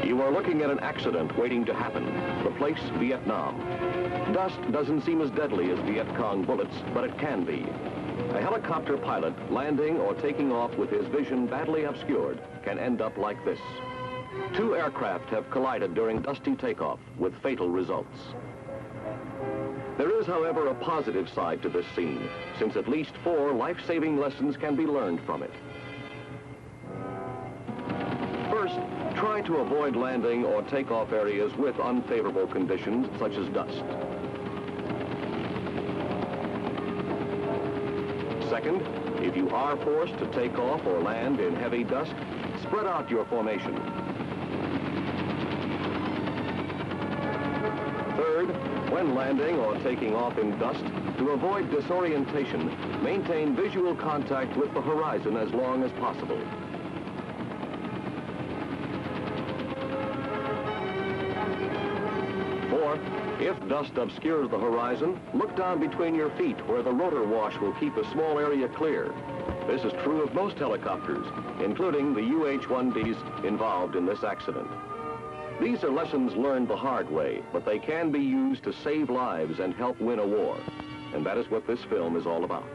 You are looking at an accident waiting to happen. The place, Vietnam. Dust doesn't seem as deadly as Viet Cong bullets, but it can be. A helicopter pilot landing or taking off with his vision badly obscured can end up like this. Two aircraft have collided during dusty takeoff with fatal results. There is, however, a positive side to this scene, since at least 4 life-saving lessons can be learned from it. First, try to avoid landing or takeoff areas with unfavorable conditions, such as dust. Second, if you are forced to take off or land in heavy dust, spread out your formation. Third, when landing or taking off in dust, to avoid disorientation, maintain visual contact with the horizon as long as possible. Fourth, if dust obscures the horizon, look down between your feet where the rotor wash will keep a small area clear. This is true of most helicopters, including the UH-1Bs involved in this accident. These are lessons learned the hard way, but they can be used to save lives and help win a war. And that is what this film is all about.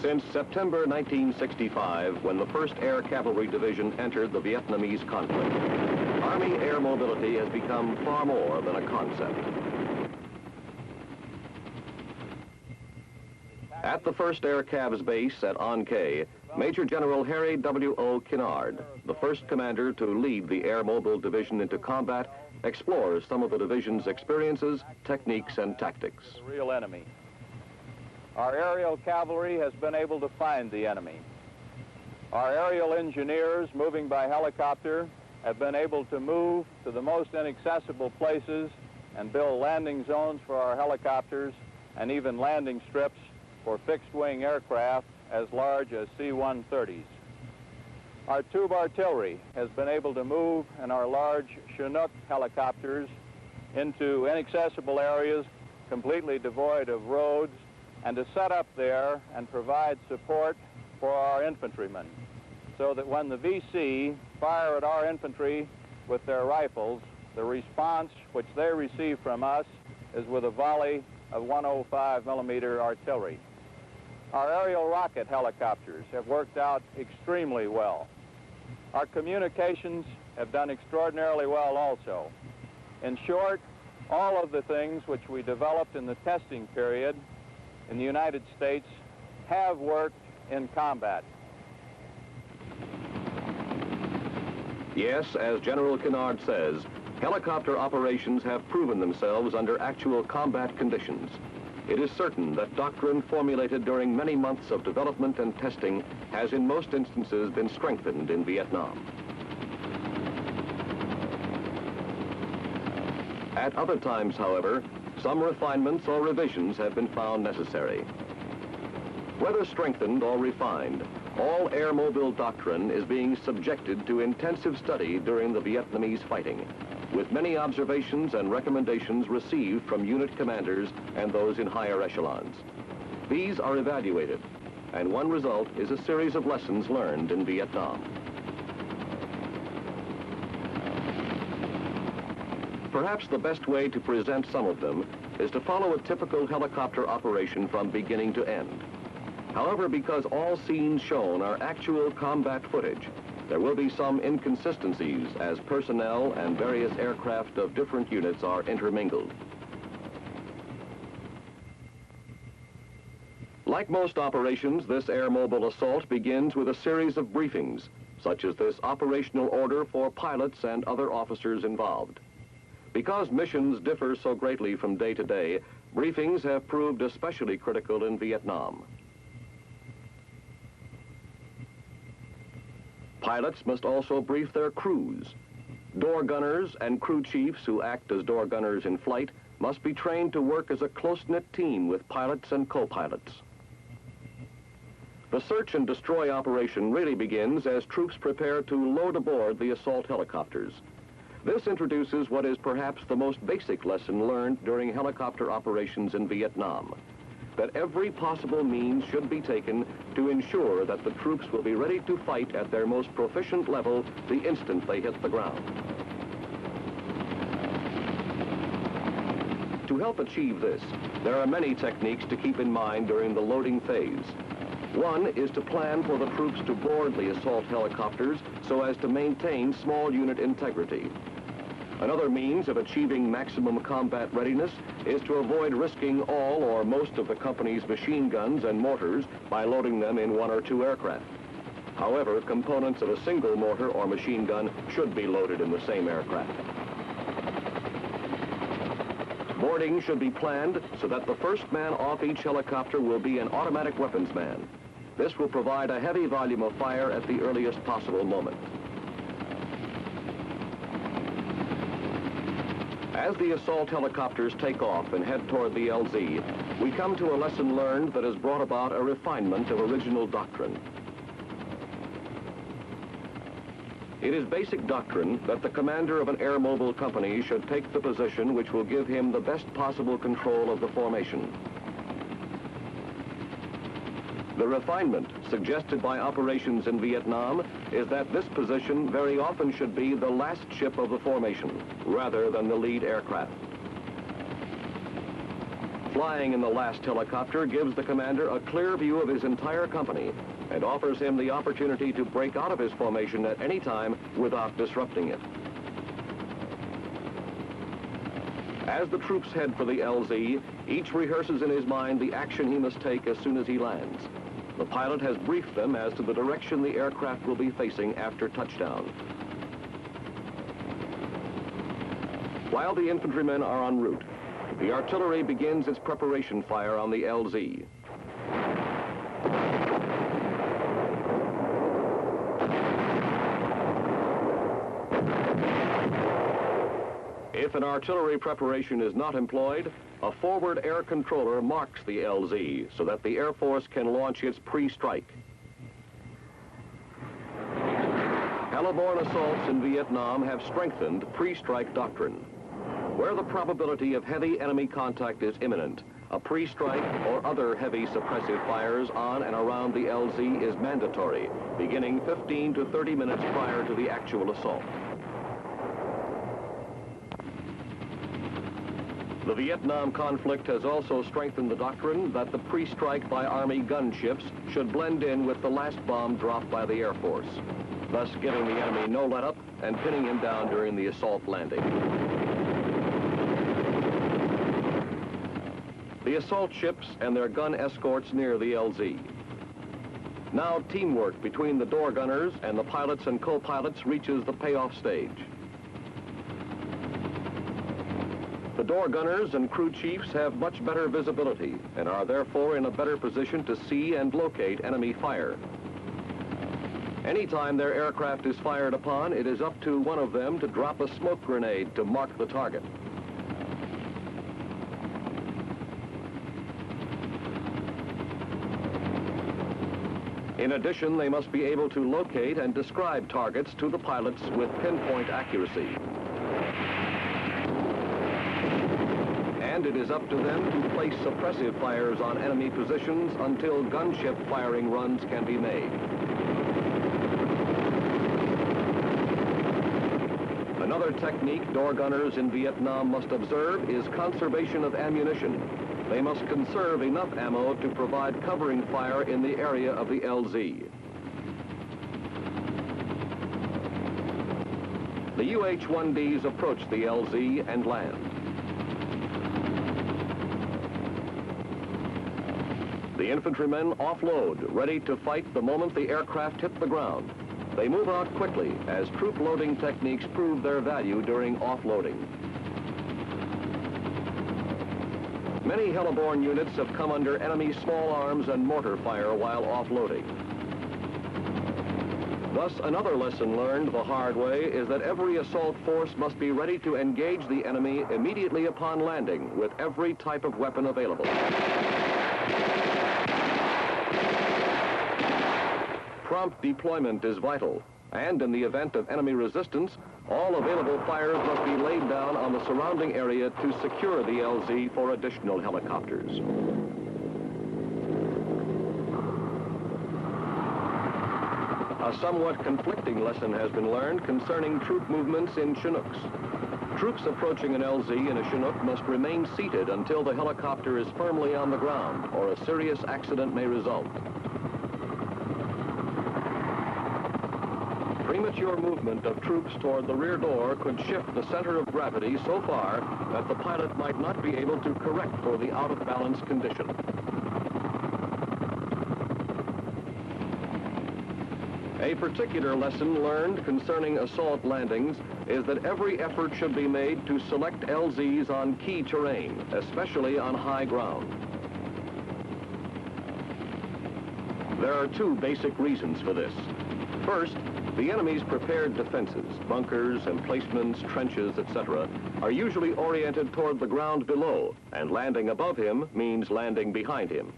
Since September 1965, when the 1st Air Cavalry Division entered the Vietnamese conflict, Army air mobility has become far more than a concept. At the 1st Air Cav's base at An Khe, Major General Harry W.O. Kinnard, the first commander to lead the Air Mobile Division into combat, explores some of the division's experiences, techniques, and tactics. The real enemy. Our aerial cavalry has been able to find the enemy. Our aerial engineers, moving by helicopter, have been able to move to the most inaccessible places and build landing zones for our helicopters and even landing strips for fixed-wing aircraft as large as C-130s. Our tube artillery has been able to move in our large Chinook helicopters into inaccessible areas completely devoid of roads, and to set up there and provide support for our infantrymen, so that when the VC fire at our infantry with their rifles, the response which they receive from us is with a volley of 105 millimeter artillery. Our aerial rocket helicopters have worked out extremely well. Our communications have done extraordinarily well also. In short, all of the things which we developed in the testing period in the United States have worked in combat. Yes, as General Kinnard says, helicopter operations have proven themselves under actual combat conditions. It is certain that doctrine formulated during many months of development and testing has in most instances been strengthened in Vietnam. At other times, however, Some refinements or revisions have been found necessary. Whether strengthened or refined, all air-mobile doctrine is being subjected to intensive study during the Vietnamese fighting, with many observations and recommendations received from unit commanders and those in higher echelons. These are evaluated, and one result is a series of lessons learned in Vietnam. Perhaps the best way to present some of them is to follow a typical helicopter operation from beginning to end. However, because all scenes shown are actual combat footage, there will be some inconsistencies as personnel and various aircraft of different units are intermingled. Like most operations, this air-mobile assault begins with a series of briefings, such as this operational order for pilots and other officers involved. Because missions differ so greatly from day to day, briefings have proved especially critical in Vietnam. Pilots must also brief their crews. Door gunners and crew chiefs who act as door gunners in flight must be trained to work as a close-knit team with pilots and co-pilots. The search and destroy operation really begins as troops prepare to load aboard the assault helicopters. This introduces what is perhaps the most basic lesson learned during helicopter operations in Vietnam, that every possible means should be taken to ensure that the troops will be ready to fight at their most proficient level the instant they hit the ground. To help achieve this, there are many techniques to keep in mind during the loading phase. One is to plan for the troops to board the assault helicopters so as to maintain small unit integrity. Another means of achieving maximum combat readiness is to avoid risking all or most of the company's machine guns and mortars by loading them in one or two aircraft. However, components of a single mortar or machine gun should be loaded in the same aircraft. Boarding should be planned so that the first man off each helicopter will be an automatic weapons man. This will provide a heavy volume of fire at the earliest possible moment. As the assault helicopters take off and head toward the LZ, we come to a lesson learned that has brought about a refinement of original doctrine. It is basic doctrine that the commander of an air-mobile company should take the position which will give him the best possible control of the formation. The refinement suggested by operations in Vietnam is that this position very often should be the last ship of the formation, rather than the lead aircraft. Flying in the last helicopter gives the commander a clear view of his entire company and offers him the opportunity to break out of his formation at any time without disrupting it. As the troops head for the LZ, each rehearses in his mind the action he must take as soon as he lands. The pilot has briefed them as to the direction the aircraft will be facing after touchdown. While the infantrymen are en route, the artillery begins its preparation fire on the LZ. If an artillery preparation is not employed, a forward air controller marks the LZ so that the Air Force can launch its pre-strike. Heliborne assaults in Vietnam have strengthened pre-strike doctrine. Where the probability of heavy enemy contact is imminent, a pre-strike or other heavy suppressive fires on and around the LZ is mandatory, beginning 15 to 30 minutes prior to the actual assault. The Vietnam conflict has also strengthened the doctrine that the pre-strike by Army gunships should blend in with the last bomb dropped by the Air Force, thus giving the enemy no let-up and pinning him down during the assault landing. The assault ships and their gun escorts near the LZ. Now teamwork between the door gunners and the pilots and co-pilots reaches the payoff stage. The door gunners and crew chiefs have much better visibility and are therefore in a better position to see and locate enemy fire. Anytime their aircraft is fired upon, it is up to one of them to drop a smoke grenade to mark the target. In addition, they must be able to locate and describe targets to the pilots with pinpoint accuracy. And it is up to them to place suppressive fires on enemy positions until gunship firing runs can be made. Another technique door gunners in Vietnam must observe is conservation of ammunition. They must conserve enough ammo to provide covering fire in the area of the LZ. The UH-1Ds approach the LZ and land. The infantrymen offload, ready to fight the moment the aircraft hit the ground. They move out quickly as troop loading techniques prove their value during offloading. Many heliborne units have come under enemy small arms and mortar fire while offloading. Thus, another lesson learned the hard way is that every assault force must be ready to engage the enemy immediately upon landing with every type of weapon available. Prompt deployment is vital, and in the event of enemy resistance, all available fires must be laid down on the surrounding area to secure the LZ for additional helicopters. A somewhat conflicting lesson has been learned concerning troop movements in Chinooks. Troops approaching an LZ in a Chinook must remain seated until the helicopter is firmly on the ground, or a serious accident may result. Premature movement of troops toward the rear door could shift the center of gravity so far that the pilot might not be able to correct for the out-of-balance condition. A particular lesson learned concerning assault landings is that every effort should be made to select LZs on key terrain, especially on high ground. There are two basic reasons for this. First, the enemy's prepared defenses, bunkers, emplacements, trenches, etc., are usually oriented toward the ground below, and landing above him means landing behind him.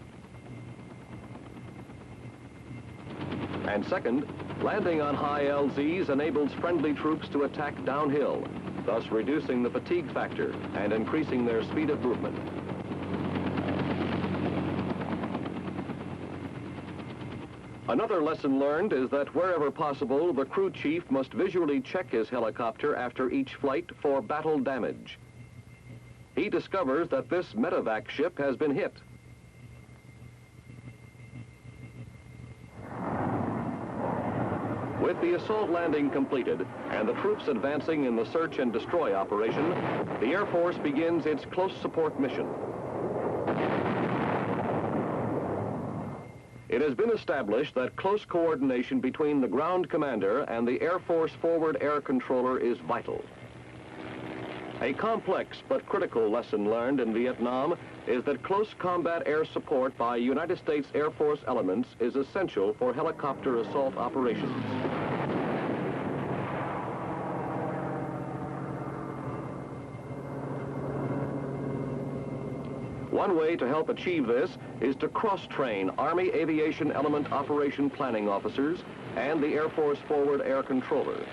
And second, landing on high LZs enables friendly troops to attack downhill, thus reducing the fatigue factor and increasing their speed of movement. Another lesson learned is that wherever possible, the crew chief must visually check his helicopter after each flight for battle damage. He discovers that this medevac ship has been hit. With the assault landing completed and the troops advancing in the search and destroy operation, the Air Force begins its close support mission. It has been established that close coordination between the ground commander and the Air Force forward air controller is vital. A complex but critical lesson learned in Vietnam is that close combat air support by United States Air Force elements is essential for helicopter assault operations. One way to help achieve this is to cross-train Army Aviation Element Operation Planning Officers and the Air Force Forward Air Controller.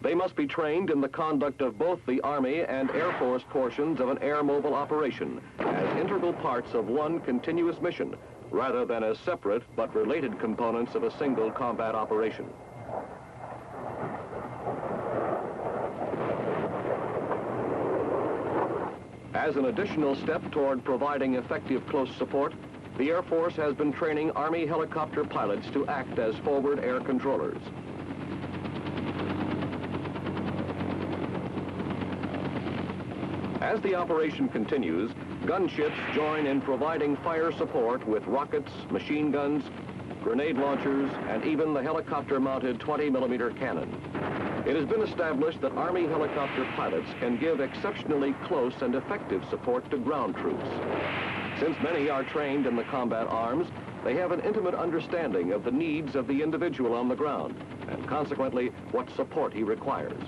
They must be trained in the conduct of both the Army and Air Force portions of an air mobile operation as integral parts of one continuous mission, rather than as separate but related components of a single combat operation. As an additional step toward providing effective close support, the Air Force has been training Army helicopter pilots to act as forward air controllers. As the operation continues, gunships join in providing fire support with rockets, machine guns, grenade launchers, and even the helicopter-mounted 20mm cannon. It has been established that Army helicopter pilots can give exceptionally close and effective support to ground troops. Since many are trained in the combat arms, they have an intimate understanding of the needs of the individual on the ground, and consequently, what support he requires.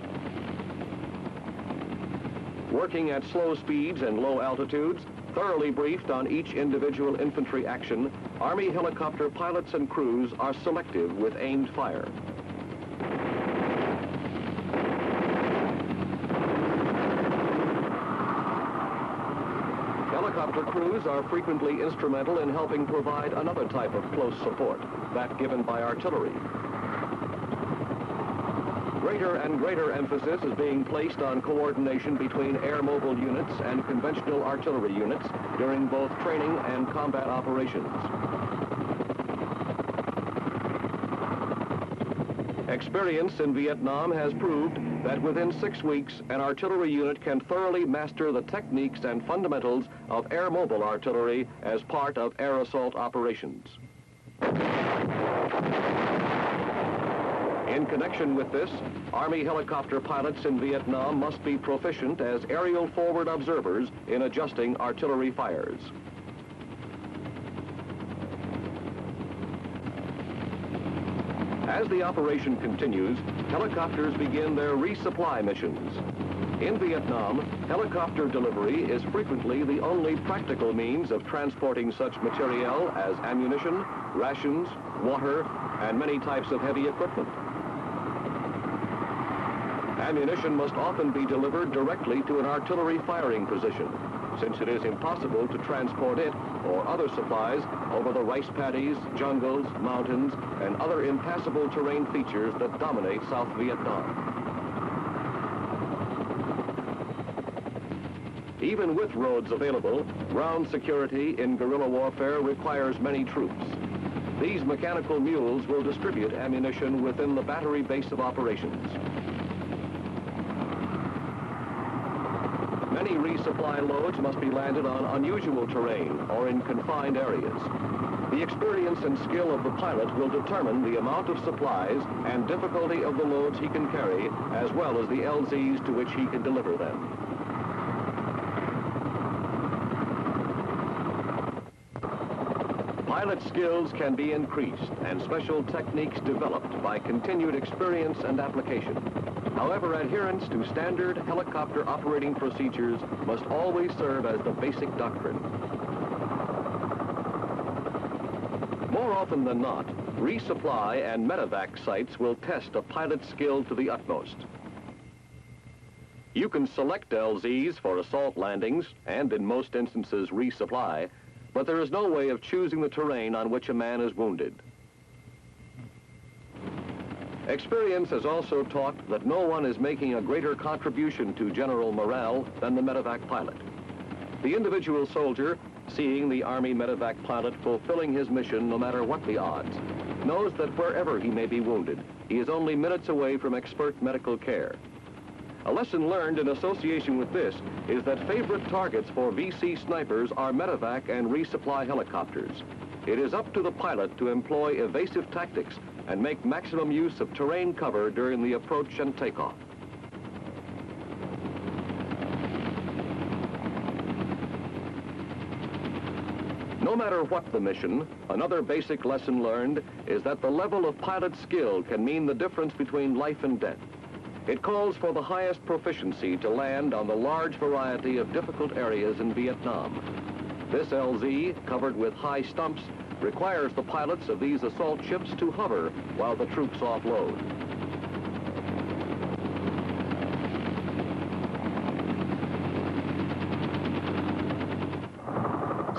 Working at slow speeds and low altitudes, Thoroughly briefed on each individual infantry action, Army helicopter pilots and crews are selective with aimed fire. Helicopter crews are frequently instrumental in helping provide another type of close support, that given by artillery. Greater and greater emphasis is being placed on coordination between air mobile units and conventional artillery units during both training and combat operations. Experience in Vietnam has proved that within 6 weeks, an artillery unit can thoroughly master the techniques and fundamentals of air mobile artillery as part of air assault operations. In connection with this, Army helicopter pilots in Vietnam must be proficient as aerial forward observers in adjusting artillery fires. As the operation continues, helicopters begin their resupply missions. In Vietnam, helicopter delivery is frequently the only practical means of transporting such materiel as ammunition, rations, water, and many types of heavy equipment. Ammunition must often be delivered directly to an artillery firing position, since it is impossible to transport it or other supplies over the rice paddies, jungles, mountains, and other impassable terrain features that dominate South Vietnam. Even with roads available, ground security in guerrilla warfare requires many troops. These mechanical mules will distribute ammunition within the battery base of operations. Many resupply loads must be landed on unusual terrain or in confined areas. The experience and skill of the pilot will determine the amount of supplies and difficulty of the loads he can carry, as well as the LZs to which he can deliver them. Pilot skills can be increased and special techniques developed by continued experience and application. However, adherence to standard helicopter operating procedures must always serve as the basic doctrine. More often than not, resupply and medevac sites will test a pilot's skill to the utmost. You can select LZs for assault landings and, in most instances, resupply, but there is no way of choosing the terrain on which a man is wounded. Experience has also taught that no one is making a greater contribution to general morale than the medevac pilot. The individual soldier, seeing the Army medevac pilot fulfilling his mission no matter what the odds, knows that wherever he may be wounded, he is only minutes away from expert medical care. A lesson learned in association with this is that favorite targets for VC snipers are medevac and resupply helicopters. It is up to the pilot to employ evasive tactics and make maximum use of terrain cover during the approach and takeoff. No matter what the mission, another basic lesson learned is that the level of pilot skill can mean the difference between life and death. It calls for the highest proficiency to land on the large variety of difficult areas in Vietnam. This LZ, covered with high stumps, requires the pilots of these assault ships to hover while the troops offload.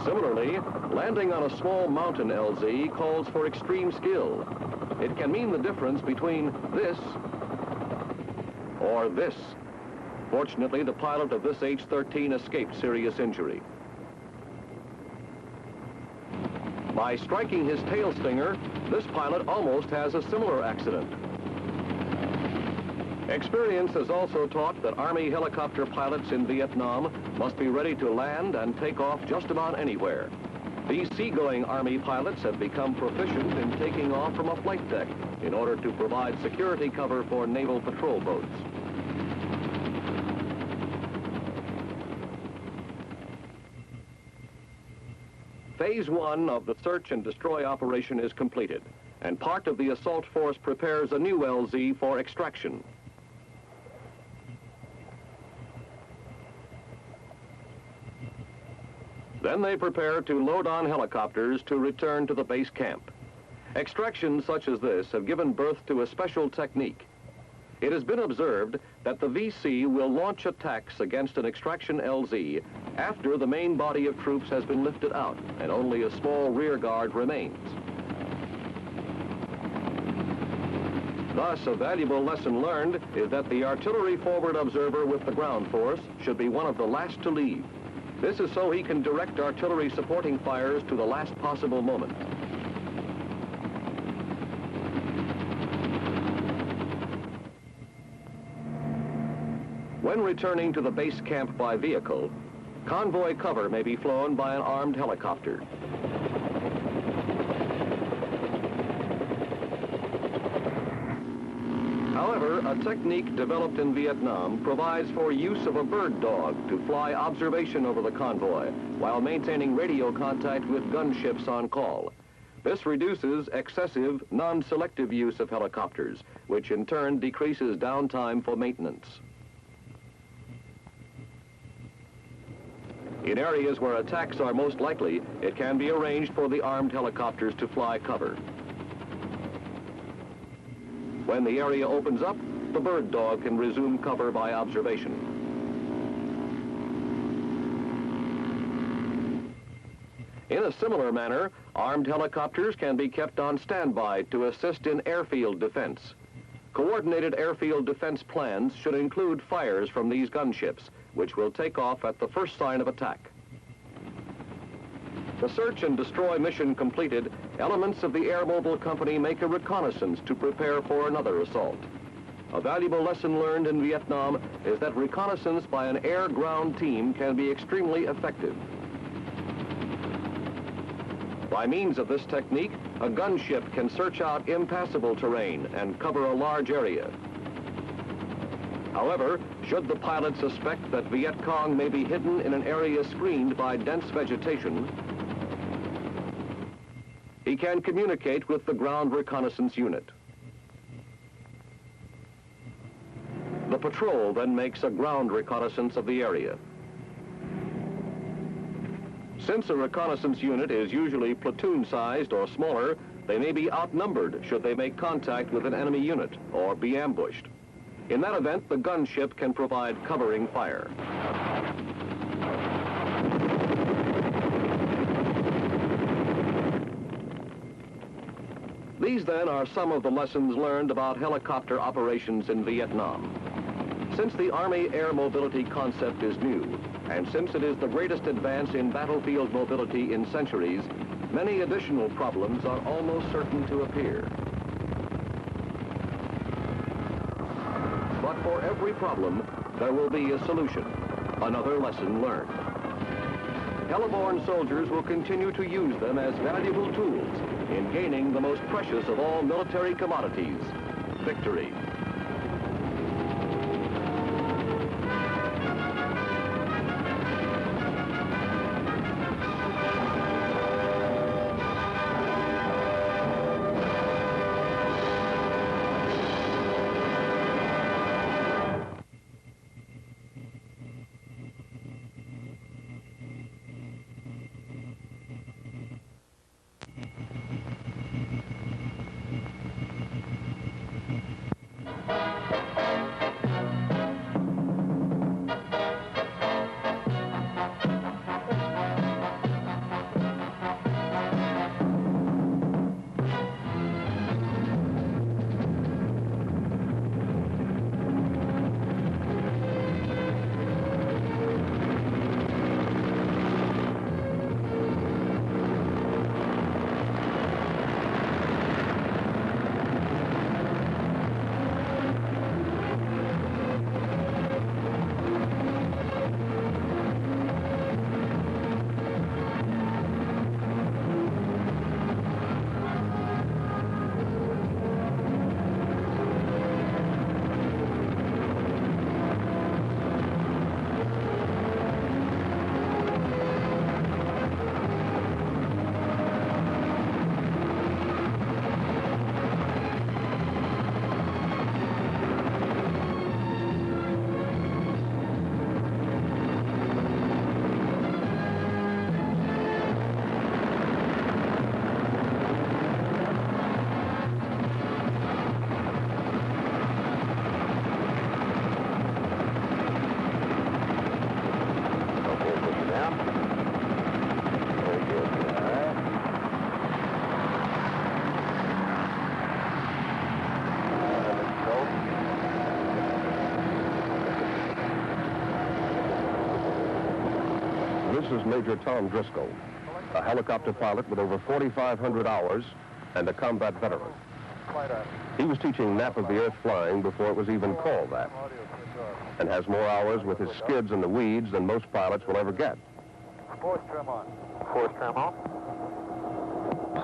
Similarly, landing on a small mountain LZ calls for extreme skill. It can mean the difference between this or this. Fortunately, the pilot of this H-13 escaped serious injury. By striking his tail stinger, this pilot almost has a similar accident. Experience has also taught that Army helicopter pilots in Vietnam must be ready to land and take off just about anywhere. These seagoing Army pilots have become proficient in taking off from a flight deck in order to provide security cover for naval patrol boats. Phase 1 of the search and destroy operation is completed, and part of the assault force prepares a new LZ for extraction. Then they prepare to load on helicopters to return to the base camp. Extractions such as this have given birth to a special technique. It has been observed that the VC will launch attacks against an extraction LZ after the main body of troops has been lifted out and only a small rear guard remains. Thus, a valuable lesson learned is that the artillery forward observer with the ground force should be one of the last to leave. This is so he can direct artillery supporting fires to the last possible moment. When returning to the base camp by vehicle, convoy cover may be flown by an armed helicopter. However, a technique developed in Vietnam provides for use of a bird dog to fly observation over the convoy while maintaining radio contact with gunships on call. This reduces excessive, non-selective use of helicopters, which in turn decreases downtime for maintenance. In areas where attacks are most likely, it can be arranged for the armed helicopters to fly cover. When the area opens up, the bird dog can resume cover by observation. In a similar manner, armed helicopters can be kept on standby to assist in airfield defense. Coordinated airfield defense plans should include fires from these gunships, which will take off at the first sign of attack. The search and destroy mission completed, elements of the Air Mobile Company make a reconnaissance to prepare for another assault. A valuable lesson learned in Vietnam is that reconnaissance by an air-ground team can be extremely effective. By means of this technique, a gunship can search out impassable terrain and cover a large area. However, should the pilot suspect that Viet Cong may be hidden in an area screened by dense vegetation, he can communicate with the ground reconnaissance unit. The patrol then makes a ground reconnaissance of the area. Since a reconnaissance unit is usually platoon-sized or smaller, they may be outnumbered should they make contact with an enemy unit or be ambushed. In that event, the gunship can provide covering fire. These, then, are some of the lessons learned about helicopter operations in Vietnam. Since the Army air mobility concept is new, and since it is the greatest advance in battlefield mobility in centuries, many additional problems are almost certain to appear. But for every problem, there will be a solution, another lesson learned. Heliborn soldiers will continue to use them as valuable tools in gaining the most precious of all military commodities, victory. This is Major Tom Driscoll, a helicopter pilot with over 4,500 hours and a combat veteran. He was teaching nap of the earth flying before it was even called that, and has more hours with his skids in the weeds than most pilots will ever get. Force trim on. Force trim on.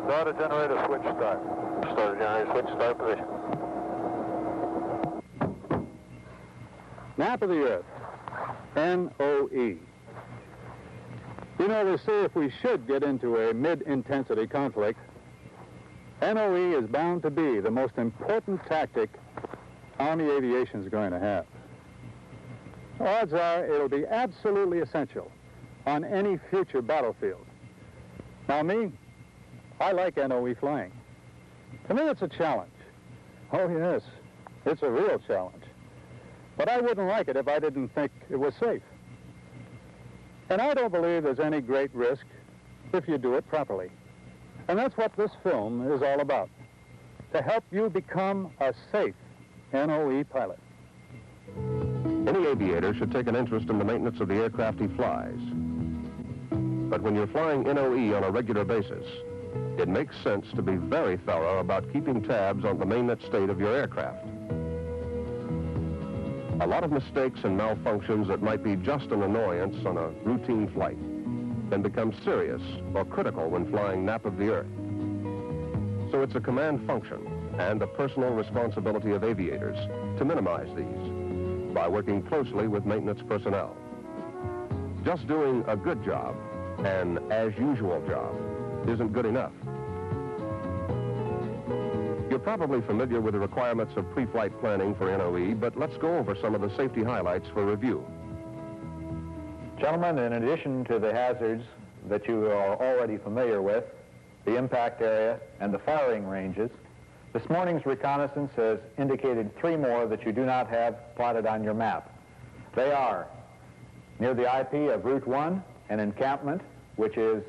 Starter generator switch start. Starter generator switch start position. Nap of the Earth, NOE. You know, they say if we should get into a mid-intensity conflict, NOE is bound to be the most important tactic Army aviation is going to have. Odds are it'll be absolutely essential on any future battlefield. Now me, I like NOE flying. To me it's a challenge. Oh yes, it's a real challenge. But I wouldn't like it if I didn't think it was safe. And I don't believe there's any great risk if you do it properly. And that's what this film is all about, to help you become a safe NOE pilot. Any aviator should take an interest in the maintenance of the aircraft he flies. But when you're flying NOE on a regular basis, it makes sense to be very thorough about keeping tabs on the maintenance state of your aircraft. A lot of mistakes and malfunctions that might be just an annoyance on a routine flight can become serious or critical when flying nap of the earth. So it's a command function and a personal responsibility of aviators to minimize these by working closely with maintenance personnel. Just doing a good job, an as-usual job, isn't good enough. You're probably familiar with the requirements of pre-flight planning for NOE, but let's go over some of the safety highlights for review. Gentlemen, in addition to the hazards that you are already familiar with, the impact area and the firing ranges, this morning's reconnaissance has indicated 3 more that you do not have plotted on your map. They are near the IP of Route 1, an encampment, which is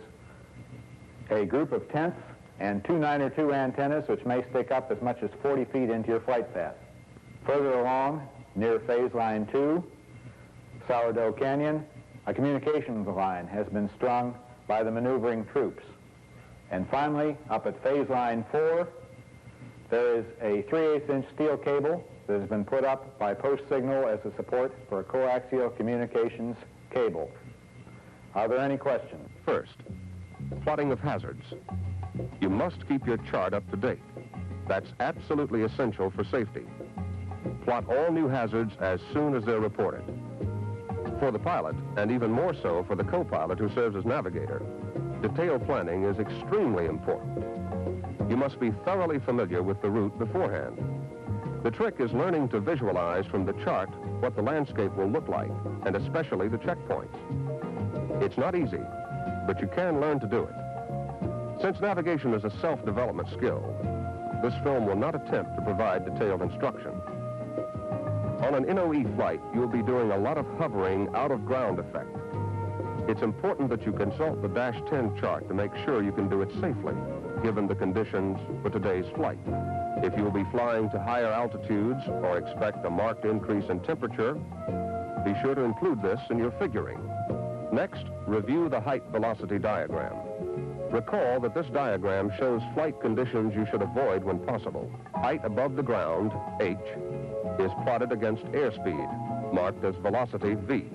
a group of tents and 2 902 antennas, which may stick up as much as 40 feet into your flight path. Further along, near Phase Line 2, Sourdough Canyon, a communications line has been strung by the maneuvering troops. And finally, up at Phase Line 4, there is a 3/8-inch steel cable that has been put up by Post Signal as a support for a coaxial communications cable. Are there any questions? First, plotting of hazards. You must keep your chart up to date. That's absolutely essential for safety. Plot all new hazards as soon as they're reported. For the pilot, and even more so for the co-pilot who serves as navigator, detailed planning is extremely important. You must be thoroughly familiar with the route beforehand. The trick is learning to visualize from the chart what the landscape will look like, and especially the checkpoints. It's not easy, but you can learn to do it. Since navigation is a self-development skill, this film will not attempt to provide detailed instruction. On an NOE flight, you'll be doing a lot of hovering out-of-ground effect. It's important that you consult the Dash 10 chart to make sure you can do it safely, given the conditions for today's flight. If you'll be flying to higher altitudes or expect a marked increase in temperature, be sure to include this in your figuring. Next, review the height velocity diagram. Recall that this diagram shows flight conditions you should avoid when possible. Height above the ground, H, is plotted against airspeed, marked as velocity, V.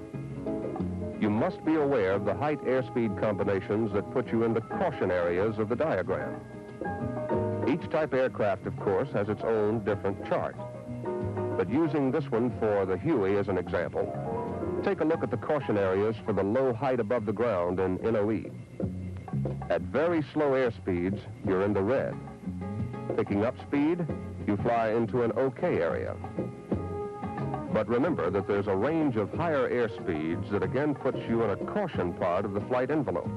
You must be aware of the height-airspeed combinations that put you in the caution areas of the diagram. Each type aircraft, of course, has its own different chart. But using this one for the Huey as an example, take a look at the caution areas for the low height above the ground in NOE. At very slow airspeeds, you're in the red. Picking up speed, you fly into an okay area. But remember that there's a range of higher airspeeds that again puts you in a caution part of the flight envelope.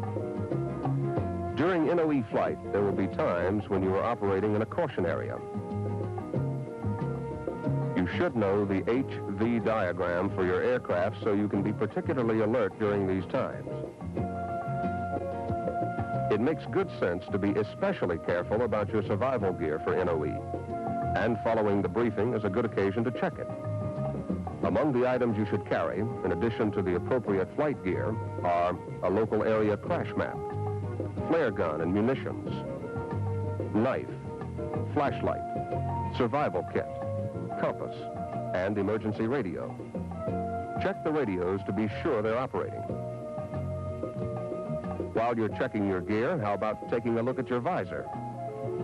During NOE flight, there will be times when you are operating in a caution area. You should know the HV diagram for your aircraft so you can be particularly alert during these times. It makes good sense to be especially careful about your survival gear for NOE, and following the briefing is a good occasion to check it. Among the items you should carry, in addition to the appropriate flight gear, are a local area crash map, flare gun and munitions, knife, flashlight, survival kit, compass, and emergency radio. Check the radios to be sure they're operating. While you're checking your gear, how about taking a look at your visor?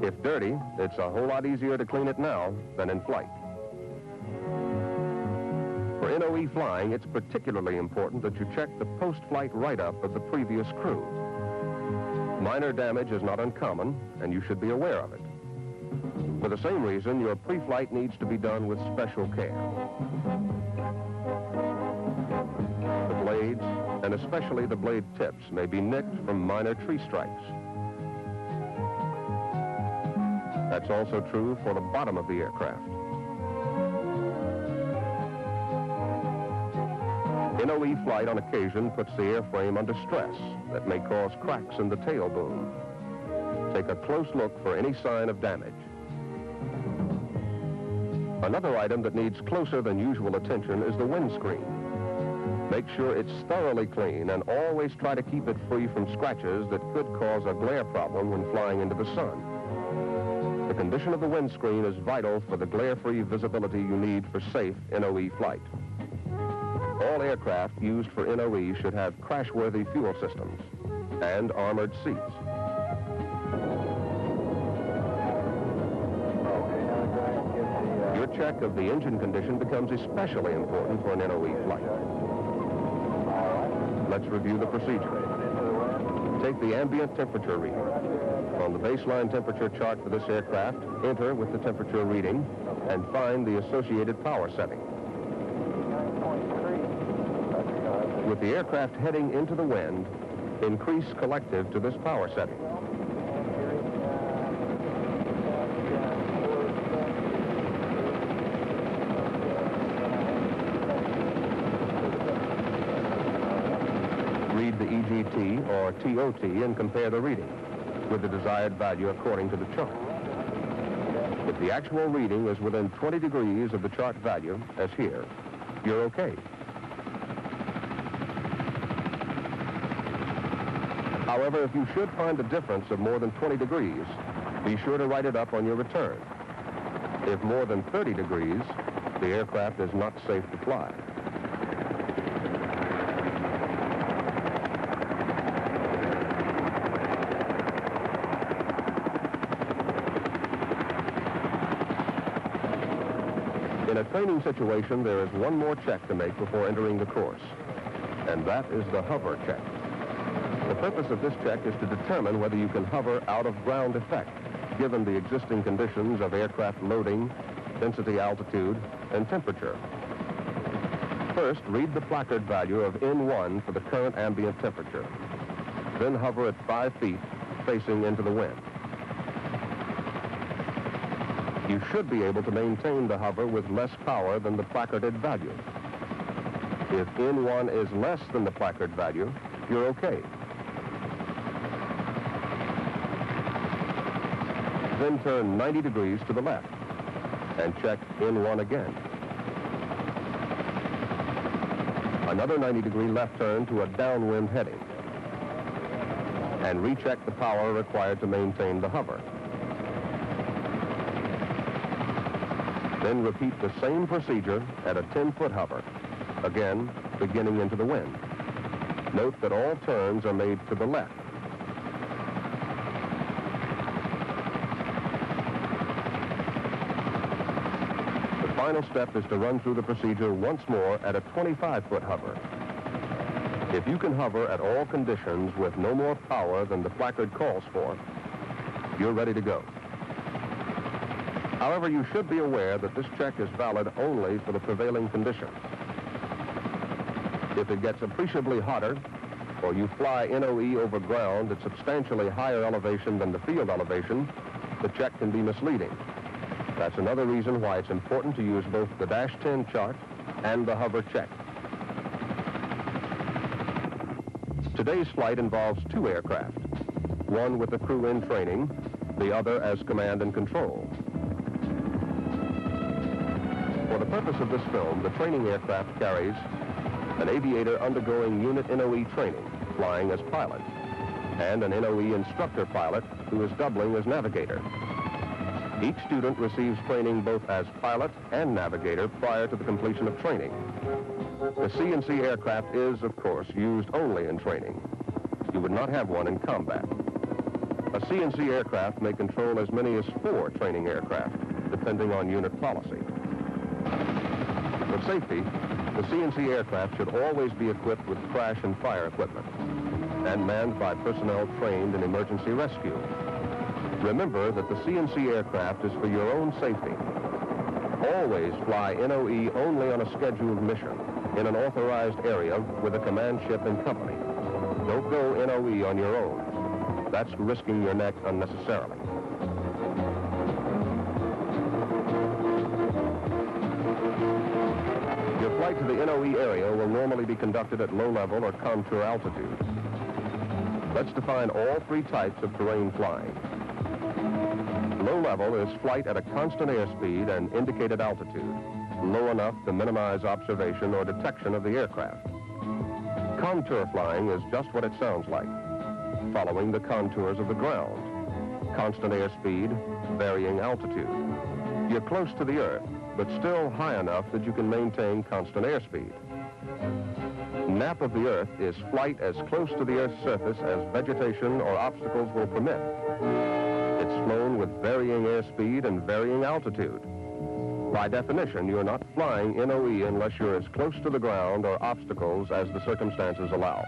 If dirty, it's a whole lot easier to clean it now than in flight. For NOE flying, it's particularly important that you check the post-flight write-up of the previous crew. Minor damage is not uncommon, and you should be aware of it. For the same reason, your pre-flight needs to be done with special care. The blades, and especially the blade tips, may be nicked from minor tree strikes. That's also true for the bottom of the aircraft. NOE flight on occasion puts the airframe under stress that may cause cracks in the tail boom. Take a close look for any sign of damage. Another item that needs closer than usual attention is the windscreen. Make sure it's thoroughly clean and always try to keep it free from scratches that could cause a glare problem when flying into the sun. The condition of the windscreen is vital for the glare-free visibility you need for safe NOE flight. All aircraft used for NOE should have crash-worthy fuel systems and armored seats. Your check of the engine condition becomes especially important for an NOE flight. Let's review the procedure. Take the ambient temperature reading. On the baseline temperature chart for this aircraft, enter with the temperature reading and find the associated power setting. With the aircraft heading into the wind, increase collective to this power setting. Read the EGT or TOT and compare the reading with the desired value according to the chart. If the actual reading is within 20 degrees of the chart value, as here, you're okay. However, if you should find a difference of more than 20 degrees, be sure to write it up on your return. If more than 30 degrees, the aircraft is not safe to fly. In a training situation, there is one more check to make before entering the course, and that is the hover check. The purpose of this check is to determine whether you can hover out of ground effect, given the existing conditions of aircraft loading, density, altitude, and temperature. First, read the placard value of N1 for the current ambient temperature. Then hover at 5 feet, facing into the wind. You should be able to maintain the hover with less power than the placarded value. If N1 is less than the placard value, you're okay. Then turn 90 degrees to the left and check N1 again. Another 90-degree left turn to a downwind heading and recheck the power required to maintain the hover. Then repeat the same procedure at a 10-foot hover, again beginning into the wind. Note that all turns are made to the left. The final step is to run through the procedure once more at a 25-foot hover. If you can hover at all conditions with no more power than the placard calls for, you're ready to go. However, you should be aware that this check is valid only for the prevailing conditions. If it gets appreciably hotter, or you fly NOE over ground at substantially higher elevation than the field elevation, the check can be misleading. That's another reason why it's important to use both the Dash 10 chart and the hover check. Today's flight involves 2 aircraft, one with the crew in training, the other as command and control. For For the purpose of this film, the training aircraft carries an aviator undergoing unit NOE training, flying as pilot, and an NOE instructor pilot who is doubling as navigator. Each student receives training both as pilot and navigator prior to the completion of training. The C&C aircraft is, of course, used only in training. You would not have one in combat. A C&C aircraft may control as many as 4 training aircraft, depending on unit policy. For safety, the C&C aircraft should always be equipped with crash and fire equipment and manned by personnel trained in emergency rescue. Remember that the C&C aircraft is for your own safety. Always fly NOE only on a scheduled mission in an authorized area with a command ship in company. Don't go NOE on your own. That's risking your neck unnecessarily. Your flight to the NOE area will normally be conducted at low level or contour altitude. Let's define all 3 types of terrain flying. Low level is flight at a constant airspeed and indicated altitude, low enough to minimize observation or detection of the aircraft. Contour flying is just what it sounds like, following the contours of the ground. Constant airspeed, varying altitude. You're close to the Earth, but still high enough that you can maintain constant airspeed. Nap of the Earth is flight as close to the Earth's surface as vegetation or obstacles will permit. It's flown with varying airspeed and varying altitude. By definition, you're not flying NOE unless you're as close to the ground or obstacles as the circumstances allow.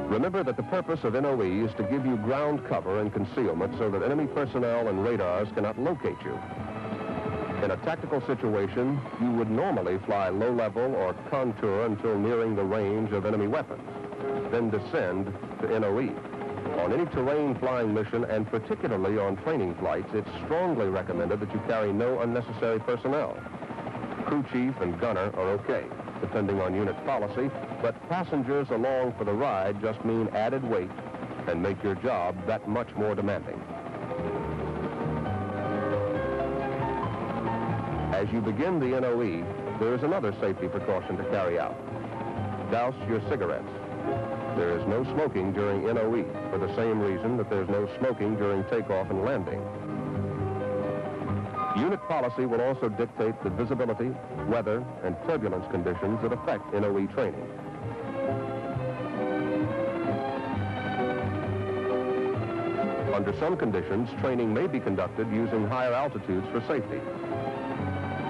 Remember that the purpose of NOE is to give you ground cover and concealment so that enemy personnel and radars cannot locate you. In a tactical situation, you would normally fly low level or contour until nearing the range of enemy weapons, then descend to NOE. On any terrain flying mission, and particularly on training flights, it's strongly recommended that you carry no unnecessary personnel. Crew chief and gunner are okay, depending on unit policy, but passengers along for the ride just mean added weight and make your job that much more demanding. As you begin the NOE, there is another safety precaution to carry out. Douse your cigarettes. There is no smoking during NOE, for the same reason that there's no smoking during takeoff and landing. Unit policy will also dictate the visibility, weather, and turbulence conditions that affect NOE training. Under some conditions, training may be conducted using higher altitudes for safety.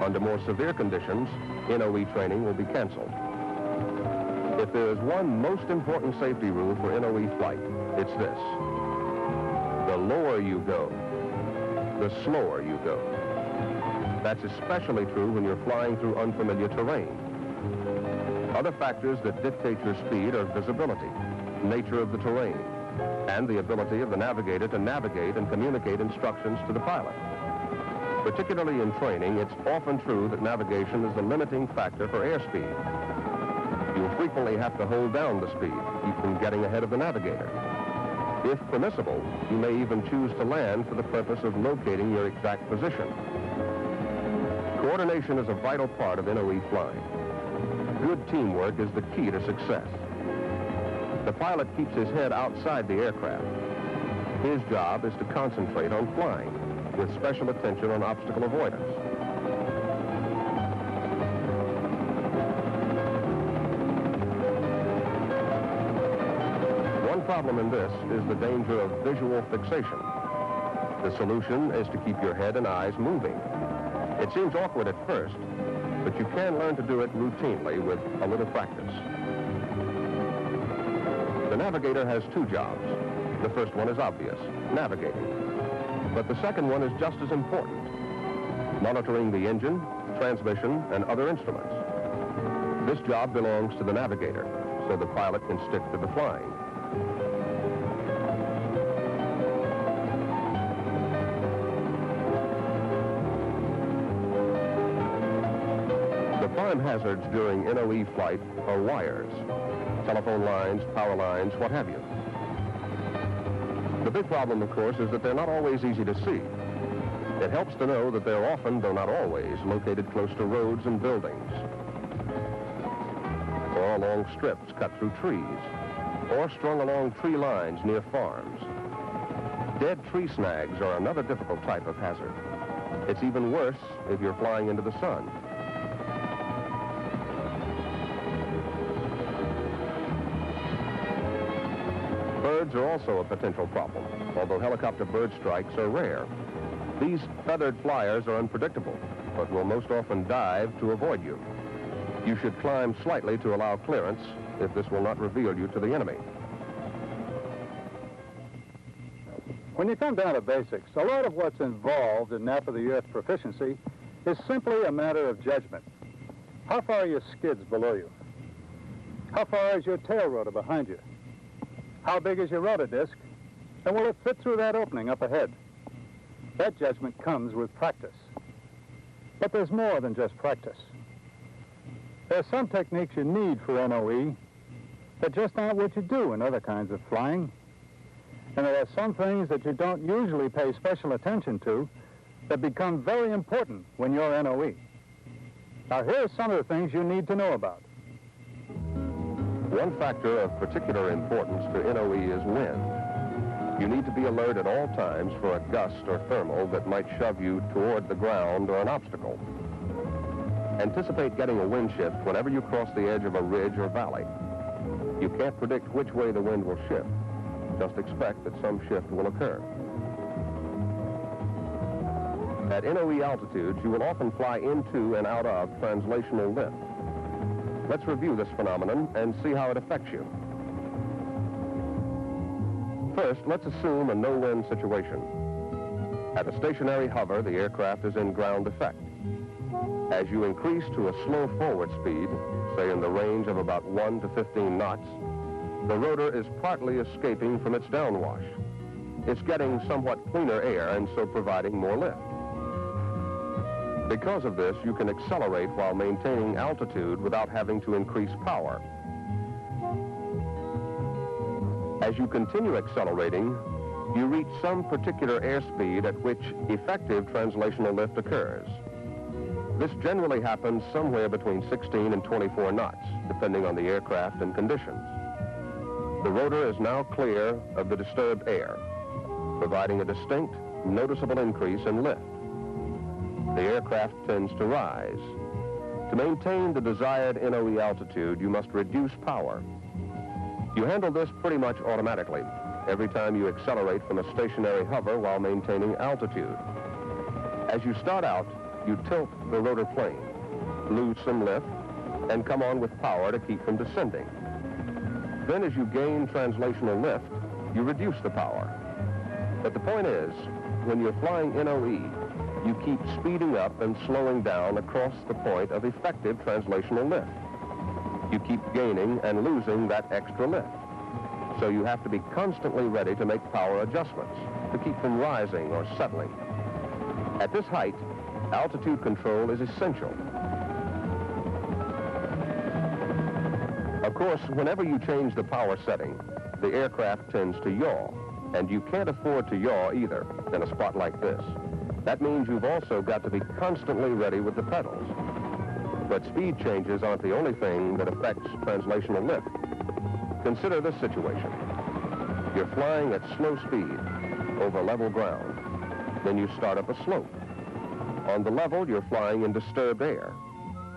Under more severe conditions, NOE training will be canceled. If there is one most important safety rule for NOE flight, it's this. The lower you go, the slower you go. That's especially true when you're flying through unfamiliar terrain. Other factors that dictate your speed are visibility, nature of the terrain, and the ability of the navigator to navigate and communicate instructions to the pilot. Particularly in training, it's often true that navigation is the limiting factor for airspeed. You'll frequently have to hold down the speed, keep from getting ahead of the navigator. If permissible, you may even choose to land for the purpose of locating your exact position. Coordination is a vital part of NOE flying. Good teamwork is the key to success. The pilot keeps his head outside the aircraft. His job is to concentrate on flying, with special attention on obstacle avoidance. One problem in this is the danger of visual fixation. The solution is to keep your head and eyes moving. It seems awkward at first, but you can learn to do it routinely with a little practice. The navigator has 2 jobs. The first one is obvious, navigating. But the second one is just as important, monitoring the engine, transmission, and other instruments. This job belongs to the navigator, so the pilot can stick to the flying. The prime hazards during NOE flight are wires, telephone lines, power lines, what have you. The big problem, of course, is that they're not always easy to see. It helps to know that they're often, though not always, located close to roads and buildings, or along strips cut through trees, or strung along tree lines near farms. Dead tree snags are another difficult type of hazard. It's even worse if you're flying into the sun. Birds are also a potential problem, although helicopter bird strikes are rare. These feathered flyers are unpredictable, but will most often dive to avoid you. You should climb slightly to allow clearance if this will not reveal you to the enemy. When you come down to basics, a lot of what's involved in Nap of the Earth proficiency is simply a matter of judgment. How far are your skids below you? How far is your tail rotor behind you? How big is your rotor disc? And will it fit through that opening up ahead? That judgment comes with practice. But there's more than just practice. There are some techniques you need for NOE that just aren't what you do in other kinds of flying. And there are some things that you don't usually pay special attention to that become very important when you're NOE. Now, here are some of the things you need to know about. One factor of particular importance to NOE is wind. You need to be alert at all times for a gust or thermal that might shove you toward the ground or an obstacle. Anticipate getting a wind shift whenever you cross the edge of a ridge or valley. You can't predict which way the wind will shift. Just expect that some shift will occur. At NOE altitudes, you will often fly into and out of translational lift. Let's review this phenomenon and see how it affects you. First, let's assume a no-wind situation. At a stationary hover, the aircraft is in ground effect. As you increase to a slow forward speed, say in the range of about 1 to 15 knots, the rotor is partly escaping from its downwash. It's getting somewhat cleaner air and so providing more lift. Because of this, you can accelerate while maintaining altitude without having to increase power. As you continue accelerating, you reach some particular airspeed at which effective translational lift occurs. This generally happens somewhere between 16 and 24 knots, depending on the aircraft and conditions. The rotor is now clear of the disturbed air, providing a distinct, noticeable increase in lift. The aircraft tends to rise. To maintain the desired NOE altitude, you must reduce power. You handle this pretty much automatically every time you accelerate from a stationary hover while maintaining altitude. As you start out, you tilt the rotor plane, lose some lift, and come on with power to keep from descending. Then as you gain translational lift, you reduce the power. But the point is, when you're flying NOE, you keep speeding up and slowing down across the point of effective translational lift. You keep gaining and losing that extra lift. So you have to be constantly ready to make power adjustments to keep from rising or settling. At this height, altitude control is essential. Of course, whenever you change the power setting, the aircraft tends to yaw, and you can't afford to yaw either in a spot like this. That means you've also got to be constantly ready with the pedals. But speed changes aren't the only thing that affects translational lift. Consider this situation. You're flying at slow speed over level ground. Then you start up a slope. On the level, you're flying in disturbed air.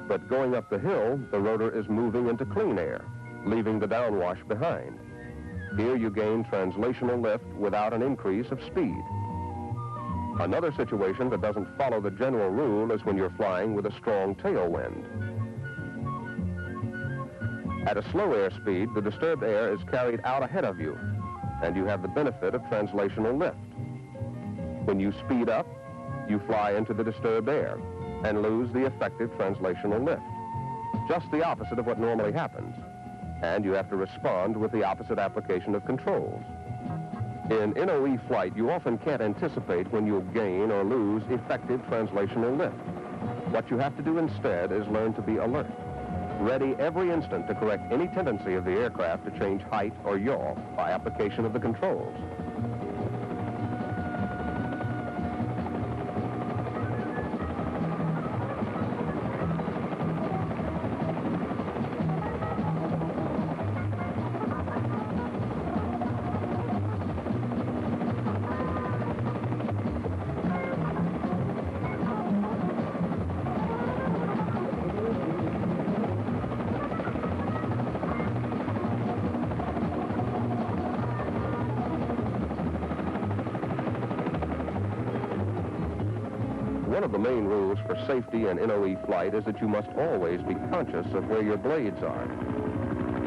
But going up the hill, the rotor is moving into clean air, leaving the downwash behind. Here you gain translational lift without an increase of speed. Another situation that doesn't follow the general rule is when you're flying with a strong tailwind. At a slow airspeed, the disturbed air is carried out ahead of you, and you have the benefit of translational lift. When you speed up, you fly into the disturbed air and lose the effective translational lift. Just the opposite of what normally happens. And you have to respond with the opposite application of controls. In NOE flight, you often can't anticipate when you'll gain or lose effective translational lift. What you have to do instead is learn to be alert, ready every instant to correct any tendency of the aircraft to change height or yaw by application of the controls. of the main rules for safety in NOE flight is that you must always be conscious of where your blades are.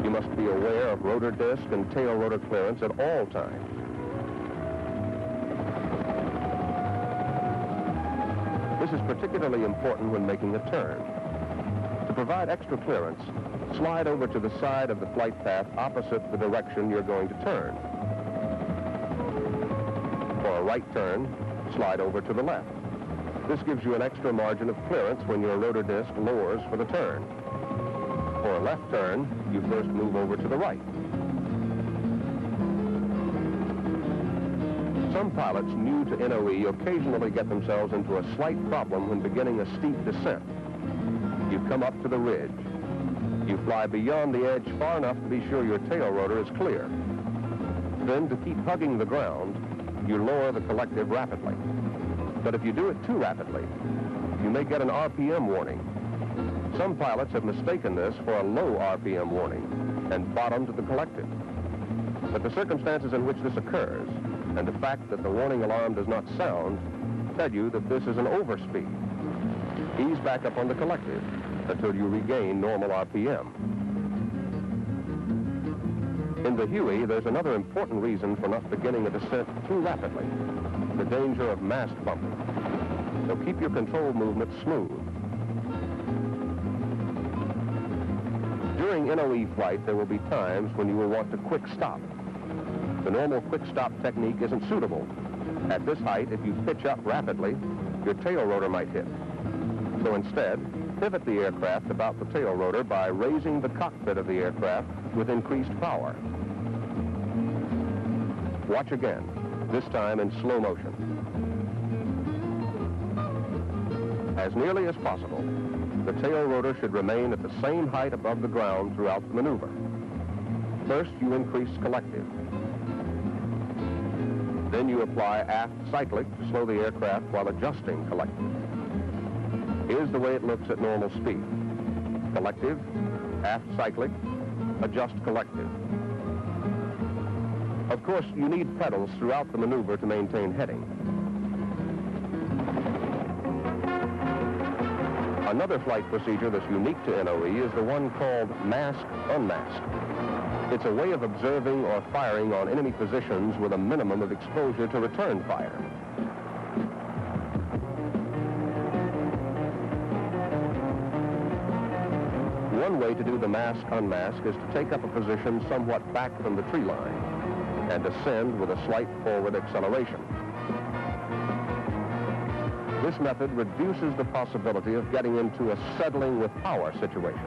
You must be aware of rotor disc and tail rotor clearance at all times. This is particularly important when making a turn. To provide extra clearance, slide over to the side of the flight path opposite the direction you're going to turn. For a right turn, slide over to the left. This gives you an extra margin of clearance when your rotor disc lowers for the turn. For a left turn, you first move over to the right. Some pilots new to NOE occasionally get themselves into a slight problem when beginning a steep descent. You come up to the ridge. You fly beyond the edge far enough to be sure your tail rotor is clear. Then, to keep hugging the ground, you lower the collective rapidly. But if you do it too rapidly, you may get an RPM warning. Some pilots have mistaken this for a low RPM warning and bottomed the collective. But the circumstances in which this occurs and the fact that the warning alarm does not sound tell you that this is an overspeed. Ease back up on the collective until you regain normal RPM. In the Huey, there's another important reason for not beginning a descent too rapidly: the danger of mast bumping. So keep your control movement smooth. During NOE flight, there will be times when you will want to quick stop. The normal quick stop technique isn't suitable. At this height, if you pitch up rapidly, your tail rotor might hit. So instead, pivot the aircraft about the tail rotor by raising the cockpit of the aircraft with increased power. Watch again, this time in slow motion. As nearly as possible, the tail rotor should remain at the same height above the ground throughout the maneuver. First, you increase collective. Then you apply aft cyclic to slow the aircraft while adjusting collective. Here's the way it looks at normal speed. Collective, aft cyclic, adjust collective. Of course, you need pedals throughout the maneuver to maintain heading. Another flight procedure that's unique to NOE is the one called mask-unmask. It's a way of observing or firing on enemy positions with a minimum of exposure to return fire. One way to do the mask-unmask is to take up a position somewhat back from the tree line and ascend with a slight forward acceleration. This method reduces the possibility of getting into a settling with power situation.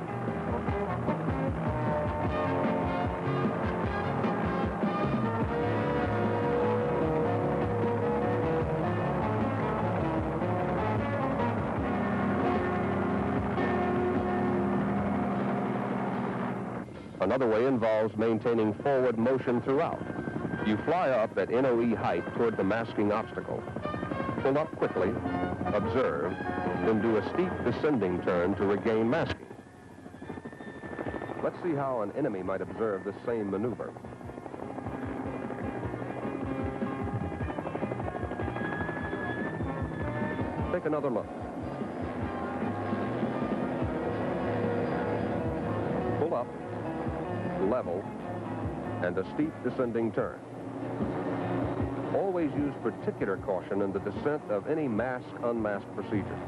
Another way involves maintaining forward motion throughout. You fly up at NOE height toward the masking obstacle. Pull up quickly, observe, then do a steep descending turn to regain masking. Let's see how an enemy might observe this same maneuver. Take another look. Pull up, level, and a steep descending turn. Always use particular caution in the descent of any mask-unmask procedure.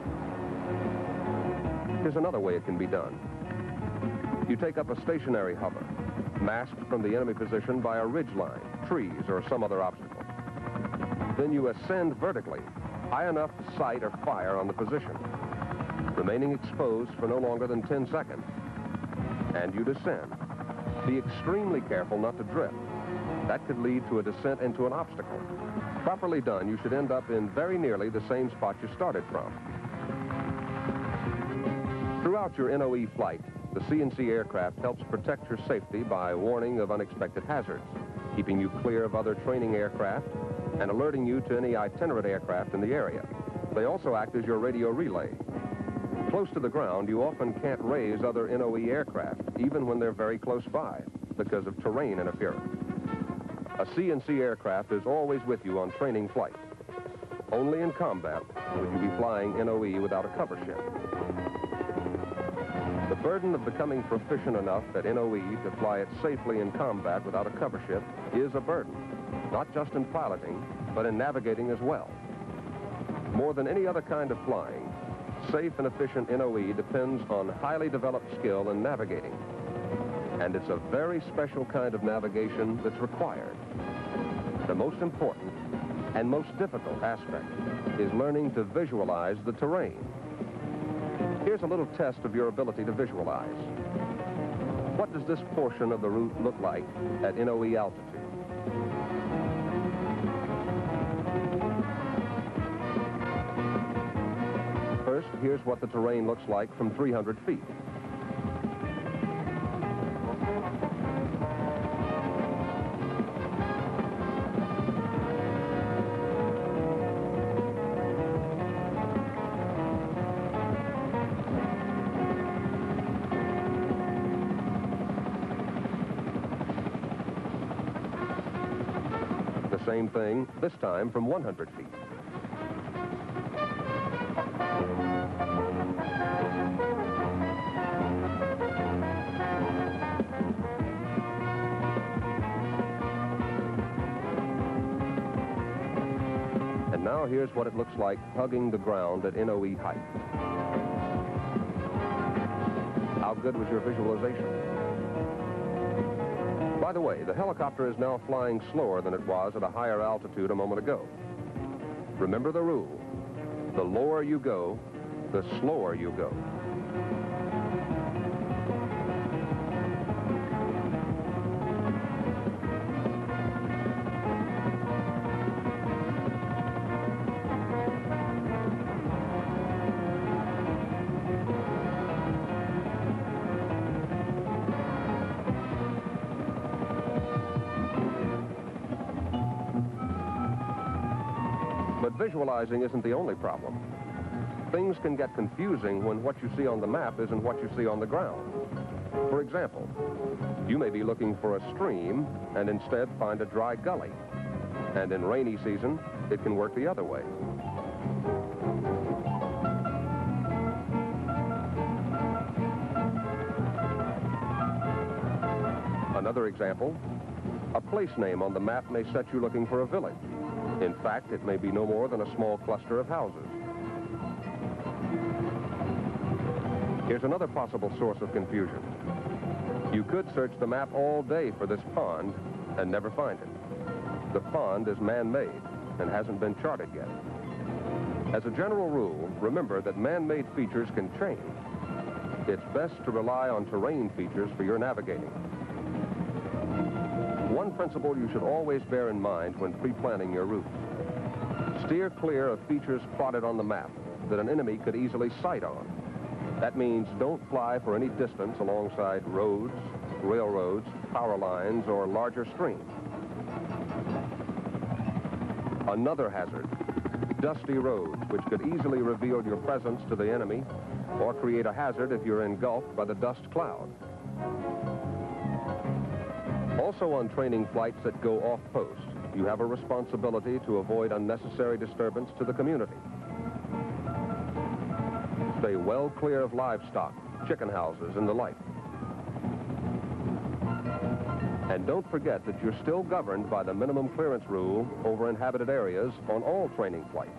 Here's another way it can be done. You take up a stationary hover, masked from the enemy position by a ridge line, trees, or some other obstacle. Then you ascend vertically, high enough to sight or fire on the position, remaining exposed for no longer than 10 seconds. And you descend. Be extremely careful not to drift. That could lead to a descent into an obstacle. Properly done, you should end up in very nearly the same spot you started from. Throughout your NOE flight, the CNC aircraft helps protect your safety by warning of unexpected hazards, keeping you clear of other training aircraft, and alerting you to any itinerant aircraft in the area. They also act as your radio relay. Close to the ground, you often can't raise other NOE aircraft, even when they're very close by, because of terrain interference. A CNC aircraft is always with you on training flight. Only in combat would you be flying NOE without a cover ship. The burden of becoming proficient enough at NOE to fly it safely in combat without a cover ship is a burden, not just in piloting, but in navigating as well. More than any other kind of flying, safe and efficient NOE depends on highly developed skill in navigating. And it's a very special kind of navigation that's required. The most important and most difficult aspect is learning to visualize the terrain. Here's a little test of your ability to visualize. What does this portion of the route look like at NOE altitude? First, here's what the terrain looks like from 300 feet. Same thing, this time from 100 feet. And now here's what it looks like hugging the ground at NOE height. How good was your visualization? By the way, the helicopter is now flying slower than it was at a higher altitude a moment ago. Remember the rule. The lower you go, the slower you go. But visualizing isn't the only problem. Things can get confusing when what you see on the map isn't what you see on the ground. For example, you may be looking for a stream and instead find a dry gully. And in rainy season, it can work the other way. Another example, a place name on the map may set you looking for a village. In fact, it may be no more than a small cluster of houses. Here's another possible source of confusion. You could search the map all day for this pond and never find it. The pond is man-made and hasn't been charted yet. As a general rule, remember that man-made features can change. It's best to rely on terrain features for your navigating. One principle you should always bear in mind when pre-planning your route. Steer clear of features plotted on the map that an enemy could easily sight on. That means don't fly for any distance alongside roads, railroads, power lines, or larger streams. Another hazard, dusty roads, which could easily reveal your presence to the enemy or create a hazard if you're engulfed by the dust cloud. Also on training flights that go off-post, you have a responsibility to avoid unnecessary disturbance to the community. Stay well clear of livestock, chicken houses, and the like. And don't forget that you're still governed by the minimum clearance rule over inhabited areas on all training flights.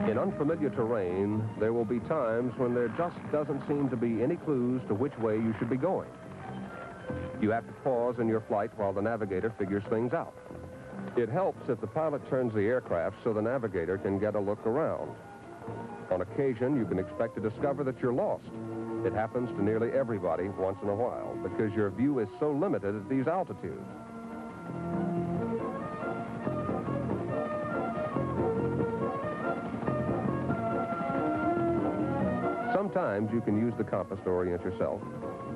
In unfamiliar terrain, there will be times when there just doesn't seem to be any clues to which way you should be going. You have to pause in your flight while the navigator figures things out. It helps if the pilot turns the aircraft so the navigator can get a look around. On occasion, you can expect to discover that you're lost. It happens to nearly everybody once in a while because your view is so limited at these altitudes. Sometimes you can use the compass to orient yourself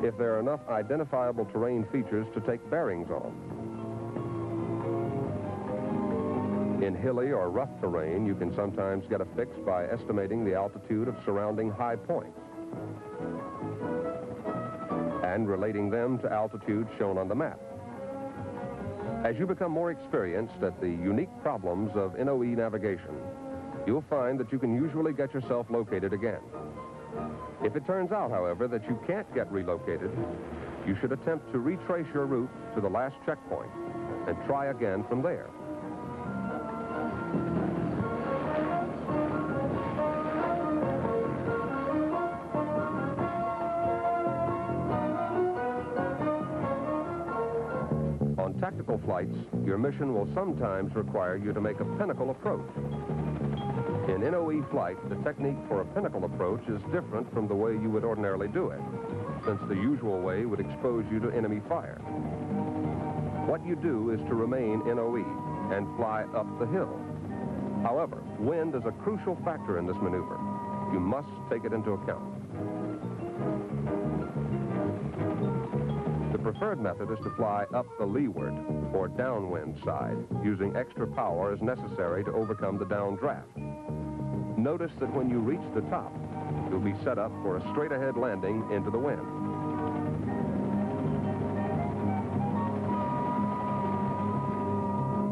if there are enough identifiable terrain features to take bearings on. In hilly or rough terrain, you can sometimes get a fix by estimating the altitude of surrounding high points and relating them to altitudes shown on the map. As you become more experienced at the unique problems of NOE navigation, you'll find that you can usually get yourself located again. If it turns out, however, that you can't get relocated, you should attempt to retrace your route to the last checkpoint and try again from there. On tactical flights, your mission will sometimes require you to make a pinnacle approach. In NOE flight, the technique for a pinnacle approach is different from the way you would ordinarily do it, since the usual way would expose you to enemy fire. What you do is to remain NOE and fly up the hill. However, wind is a crucial factor in this maneuver. You must take it into account. The preferred method is to fly up the leeward, or downwind side, using extra power as necessary to overcome the downdraft. Notice that when you reach the top, you'll be set up for a straight-ahead landing into the wind.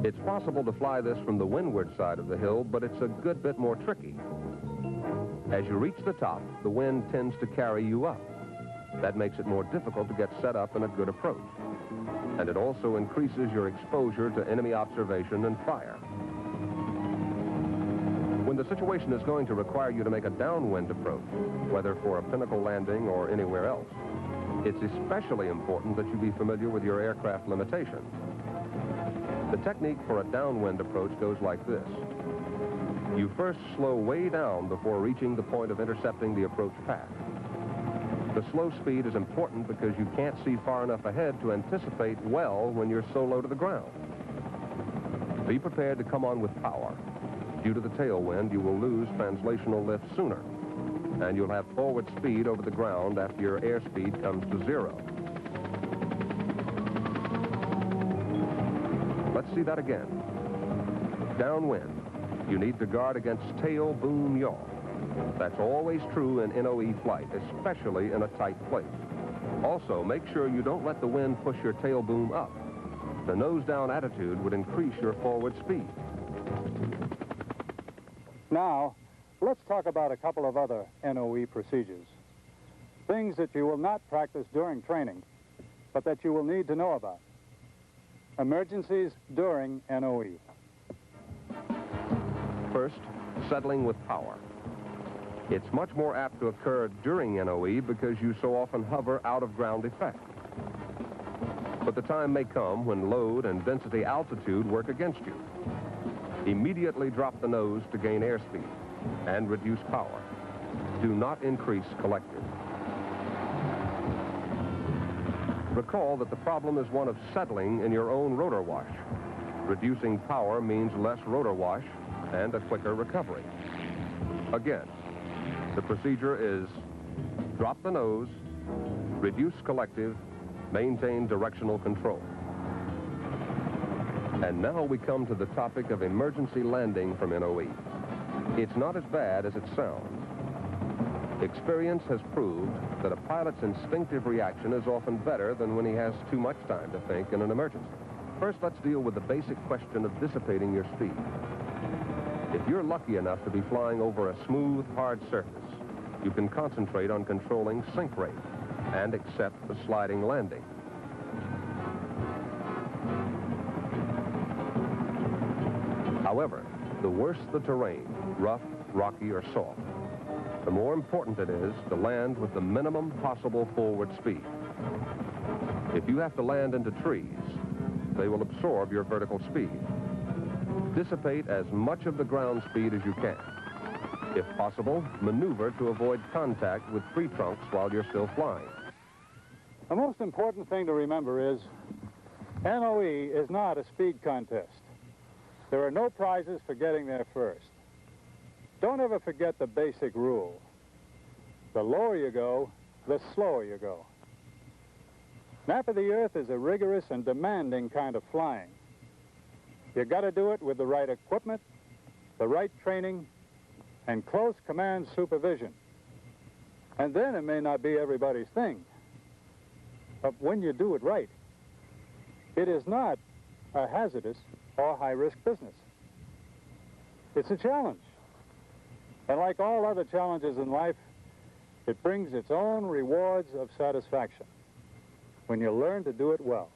It's possible to fly this from the windward side of the hill, but it's a good bit more tricky. As you reach the top, the wind tends to carry you up. That makes it more difficult to get set up in a good approach. And it also increases your exposure to enemy observation and fire. When the situation is going to require you to make a downwind approach, whether for a pinnacle landing or anywhere else, it's especially important that you be familiar with your aircraft limitations. The technique for a downwind approach goes like this. You first slow way down before reaching the point of intercepting the approach path. The slow speed is important because you can't see far enough ahead to anticipate well when you're so low to the ground. Be prepared to come on with power. Due to the tailwind, you will lose translational lift sooner, and you'll have forward speed over the ground after your airspeed comes to zero. Let's see that again. Downwind, you need to guard against tail boom yaw. That's always true in NOE flight, especially in a tight place. Also, make sure you don't let the wind push your tail boom up. The nose-down attitude would increase your forward speed. Now, let's talk about a couple of other NOE procedures. Things that you will not practice during training, but that you will need to know about. Emergencies during NOE. First, settling with power. It's much more apt to occur during NOE because you so often hover out of ground effect. But the time may come when load and density altitude work against you. Immediately drop the nose to gain airspeed and reduce power. Do not increase collective. Recall that the problem is one of settling in your own rotor wash. Reducing power means less rotor wash and a quicker recovery. Again, the procedure is drop the nose, reduce collective, maintain directional control. And now we come to the topic of emergency landing from NOE. It's not as bad as it sounds. Experience has proved that a pilot's instinctive reaction is often better than when he has too much time to think in an emergency. First, let's deal with the basic question of dissipating your speed. If you're lucky enough to be flying over a smooth, hard surface, you can concentrate on controlling sink rate and accept the sliding landing. However, the worse the terrain, rough, rocky, or soft, the more important it is to land with the minimum possible forward speed. If you have to land into trees, they will absorb your vertical speed. Dissipate as much of the ground speed as you can. If possible, maneuver to avoid contact with tree trunks while you're still flying. The most important thing to remember is NOE is not a speed contest. There are no prizes for getting there first. Don't ever forget the basic rule. The lower you go, the slower you go. Map of the Earth is a rigorous and demanding kind of flying. You got to do it with the right equipment, the right training, and close command supervision. And then it may not be everybody's thing. But when you do it right, it is not a hazardous or high-risk business. It's a challenge. And like all other challenges in life, it brings its own rewards of satisfaction when you learn to do it well.